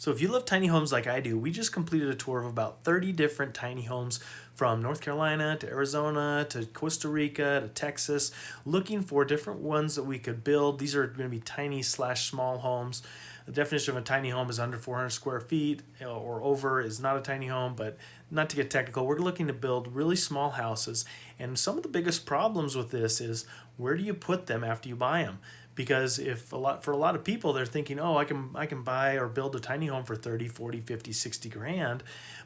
So if you love tiny homes like I do, we just completed a tour of about 30 different tiny homes from North Carolina to Arizona to Costa Rica to Texas, looking for different ones that we could build. These are going to be tiny slash small homes. The definition of a tiny home is under 400 square feet or over is not a tiny home, but not to get technical, we're looking to build really small houses. And some of the biggest problems with this is where do you put them after you buy them? Because if for a lot of people they're thinking, oh, I can buy or build a tiny home for 30, 40, 50, 60 grand,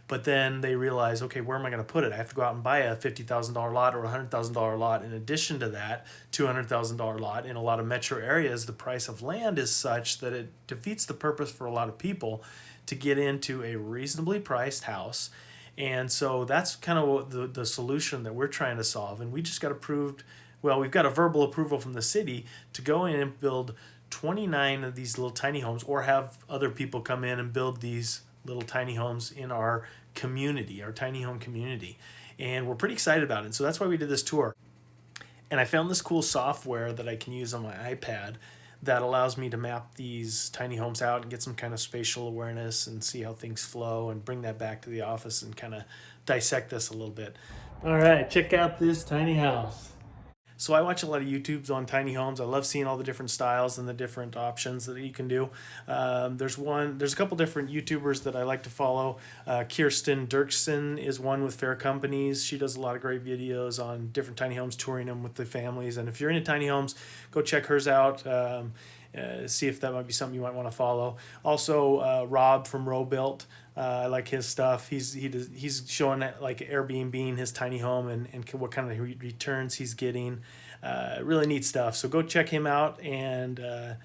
but then they realize, okay, where am I going to put it? I have to go out and buy a $50,000 lot or a $100,000 lot. In addition to that, $200,000 lot. In a lot of metro areas, the price of land is such that it defeats the purpose for a lot of people to get into a reasonably priced house. And so that's kind of the solution that we're trying to solve. And we just got approved. Well, we've got a verbal approval from the city to go in and build 29 of these little tiny homes, or have other people come in and build these little tiny homes in our community, our tiny home community. And we're pretty excited about it. So that's why we did this tour. And I found this cool software that I can use on my iPad that allows me to map these tiny homes out and get some kind of spatial awareness and see how things flow and bring that back to the office and kind of dissect this a little bit. All right, check out this tiny house. So I watch a lot of YouTubes on tiny homes. I love seeing all the different styles and the different options that you can do. There's a couple different YouTubers that I like to follow. Kirsten Dirksen is one with Fair Companies. She does a lot of great videos on different tiny homes, touring them with the families. And if you're into tiny homes, go check hers out. See if that might be something you might want to follow. Also, Rob from Robuilt. I like his stuff. He's showing like Airbnb his tiny home and what kind of returns he's getting. Really neat stuff. So go check him out. And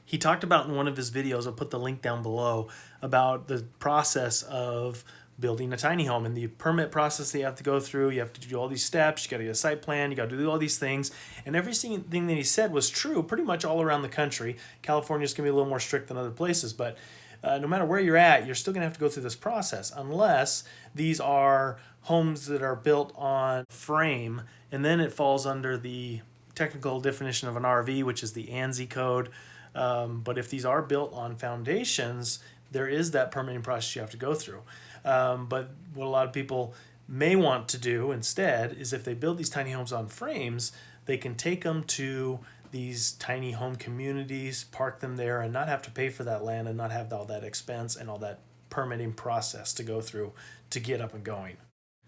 he talked about in one of his videos, I'll put the link down below, about the process of building a tiny home and the permit process that you have to go through. You have to do all these steps. You got to get a site plan. You got to do all these things. And everything that he said was true pretty much all around the country. California's going to be a little more strict than other places, but no matter where you're at, you're still going to have to go through this process unless these are homes that are built on frame, and then it falls under the technical definition of an RV, which is the ANSI code. But if these are built on foundations, there is that permitting process you have to go through. But what a lot of people may want to do instead is if they build these tiny homes on frames, they can take them to these tiny home communities, park them there, and not have to pay for that land and not have all that expense and all that permitting process to go through to get up and going.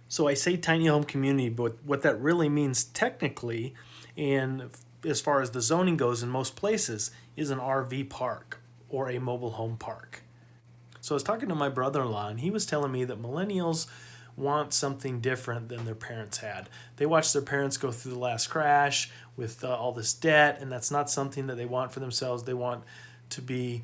So I say tiny home community, but what that really means technically, and as far as the zoning goes in most places, is an RV park or a mobile home park. So I was talking to my brother-in-law, and he was telling me that millennials want something different than their parents had. They watched their parents go through the last crash with all this debt, and that's not something that they want for themselves. They want to be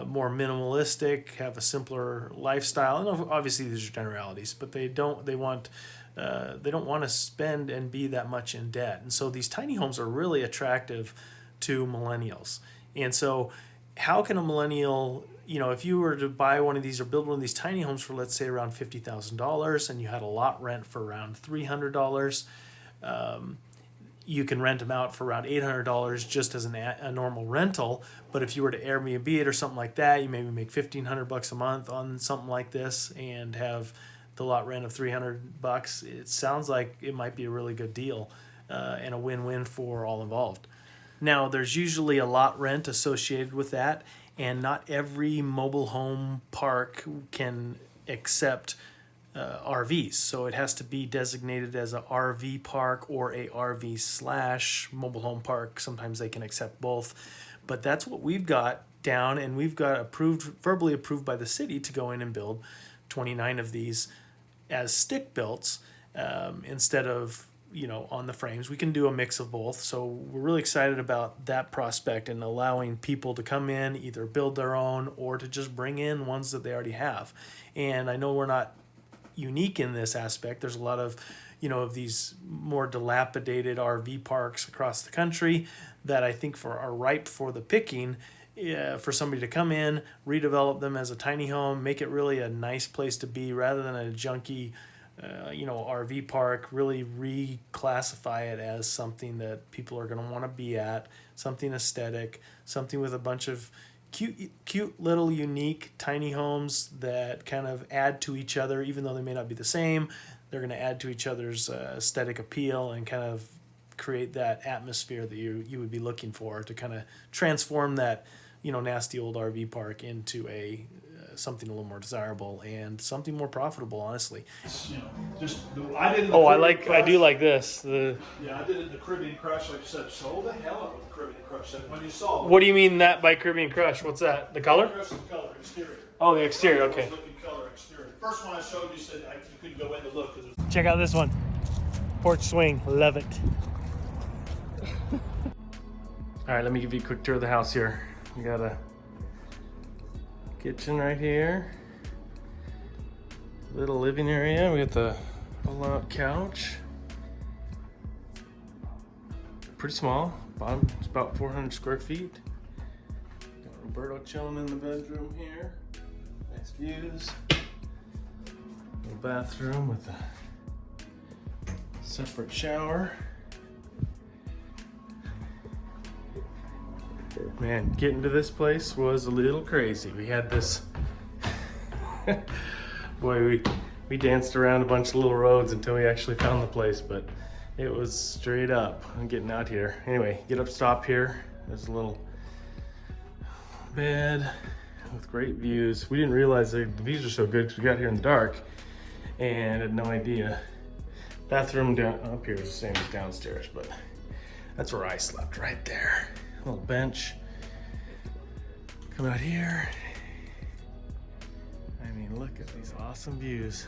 more minimalistic, have a simpler lifestyle. And obviously these are generalities, but they don't want to spend and be that much in debt. And so these tiny homes are really attractive to millennials. And so how can a millennial, if you were to buy one of these or build one of these tiny homes for, let's say, around $50,000 and you had a lot rent for around $300, you can rent them out for around $800 just as a normal rental. But if you were to Airbnb it or something like that, you maybe make $1,500 a month on something like this and have the lot rent of $300. It sounds like it might be a really good deal and a win-win for all involved. Now, there's usually a lot rent associated with that, and not every mobile home park can accept RVs. So it has to be designated as a RV park or a RV / mobile home park. Sometimes they can accept both. But that's what we've got down, and we've got verbally approved by the city to go in and build 29 of these as stick builts instead of on the frames. We can do a mix of both. So we're really excited about that prospect and allowing people to come in, either build their own or to just bring in ones that they already have. And I know we're not unique in this aspect. There's a lot of, of these more dilapidated RV parks across the country that I think are ripe for the picking. For somebody to come in, redevelop them as a tiny home, make it really a nice place to be rather than a junky RV park, really reclassify it as something that people are going to want to be at, something aesthetic, something with a bunch of, cute little unique tiny homes that kind of add to each other, even though they may not be the same. They're going to add to each other's aesthetic appeal and kind of create that atmosphere that you would be looking for to kind of transform that, you know, nasty old RV park into a something a little more desirable and something more profitable, honestly. You know, I did. I do like this. Yeah, I did it in the Caribbean Crush, like you said. So the hell up with the Caribbean Crush. And when you saw What do you mean that by Caribbean Crush? What's that? The color? Crush, the color, exterior. Oh, the exterior. Okay. Looking color, exterior. First one I showed you said you couldn't go in to look because it was. Check out this one. Porch swing. Love it. All right, let me give you a quick tour of the house here. We got a kitchen right here. Little living area. We got the pull-out couch. Pretty small. Bottom, it's about 400 square feet. Got Roberto chilling in the bedroom here. Nice views. Little bathroom with a separate shower. Man, getting to this place was a little crazy. We had this, boy, we danced around a bunch of little roads until we actually found the place, but it was straight up. I'm getting out here. Anyway, get up, stop here. There's a little bed with great views. We didn't realize the views are so good because we got here in the dark and had no idea. Bathroom down up here is the same as downstairs, but that's where I slept, right there. A little bench. Come out here. I mean, look at these awesome views.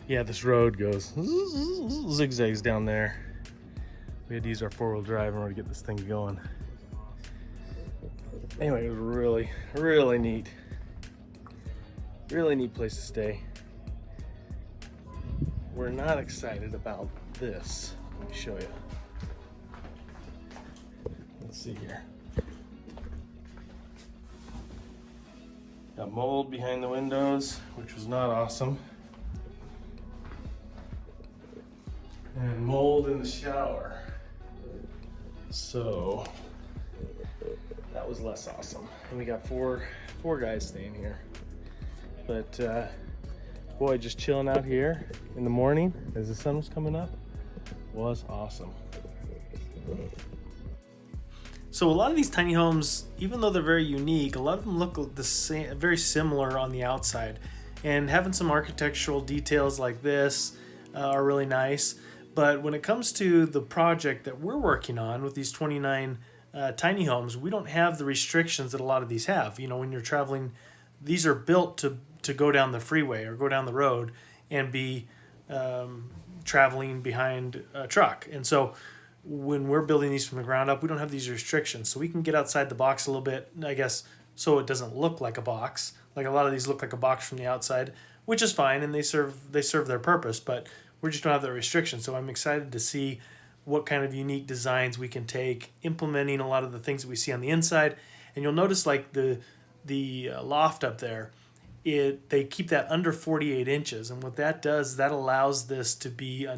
Yeah, this road goes zigzags down there. We had to use our four-wheel drive in order to get this thing going. Anyway, it was really, really neat. Really neat place to stay. We're not excited about this. Let me show you. Let's see here. Got mold behind the windows, which was not awesome. And mold in the shower. So that was less awesome. And we got four guys staying here. But boy, just chilling out here in the morning as the sun was coming up was awesome. So a lot of these tiny homes, even though they're very unique, a lot of them look the same, very similar on the outside. And having some architectural details like this are really nice. But when it comes to the project that we're working on with these 29 tiny homes, we don't have the restrictions that a lot of these have. You know, when you're traveling, these are built to go down the freeway or go down the road and be traveling behind a truck. And so when we're building these from the ground up, we don't have these restrictions. So we can get outside the box a little bit, I guess, so it doesn't look like a box. Like a lot of these look like a box from the outside, which is fine, and they serve their purpose, but we just don't have that restriction. So I'm excited to see what kind of unique designs we can take, implementing a lot of the things that we see on the inside. And you'll notice like the loft up there, they keep that under 48 inches. And what that does, that allows this to be a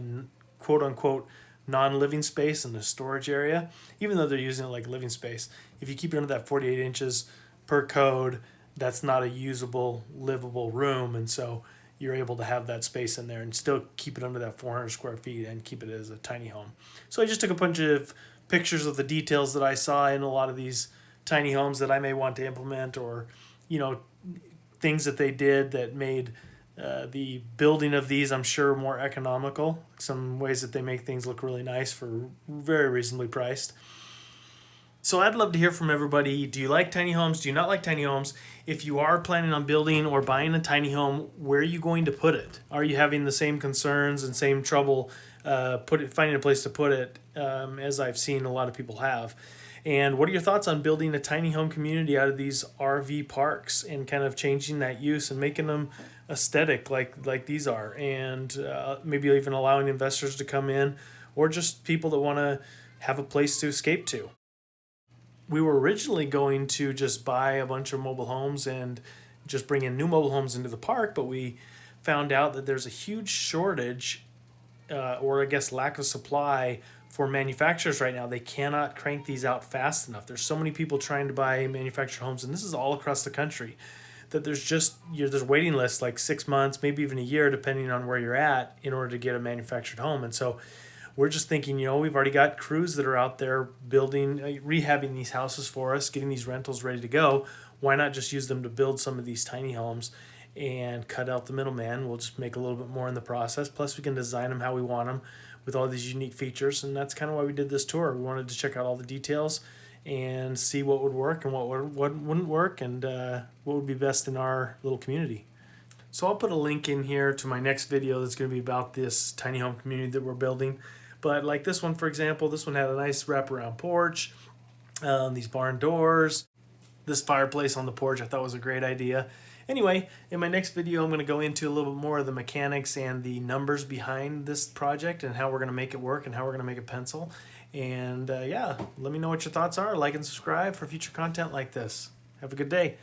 quote unquote non-living space in the storage area, even though they're using it like living space. If you keep it under that 48 inches per code, that's not a usable, livable room. And so you're able to have that space in there and still keep it under that 400 square feet and keep it as a tiny home. So I just took a bunch of pictures of the details that I saw in a lot of these tiny homes that I may want to implement, or, you know, things that they did that made the building of these, I'm sure, more economical. Some ways that they make things look really nice for very reasonably priced. So I'd love to hear from everybody. Do you like tiny homes? Do you not like tiny homes? If you are planning on building or buying a tiny home, where are you going to put it? Are you having the same concerns and same trouble finding a place to put it as I've seen a lot of people have? And what are your thoughts on building a tiny home community out of these RV parks and kind of changing that use and making them aesthetic like these are, and maybe even allowing investors to come in, or just people that want to have a place to escape to? We were originally going to just buy a bunch of mobile homes and just bring in new mobile homes into the park, but we found out that there's a huge shortage or I guess lack of supply for manufacturers right now, they cannot crank these out fast enough. There's so many people trying to buy manufactured homes, and this is all across the country, that there's waiting lists like 6 months, maybe even a year, depending on where you're at, in order to get a manufactured home. And so we're just thinking, we've already got crews that are out there building, rehabbing these houses for us, getting these rentals ready to go. Why not just use them to build some of these tiny homes and cut out the middleman? We'll just make a little bit more in the process. Plus, we can design them how we want them with all these unique features. And that's kind of why we did this tour. We wanted to check out all the details and see what would work and what wouldn't work, and what would be best in our little community. So I'll put a link in here to my next video that's going to be about this tiny home community that we're building. But like this one, for example, this one had a nice wraparound porch, these barn doors, this fireplace on the porch I thought was a great idea. Anyway, in my next video, I'm going to go into a little bit more of the mechanics and the numbers behind this project and how we're going to make it work and how we're going to make it pencil. And yeah, let me know what your thoughts are. Like and subscribe for future content like this. Have a good day.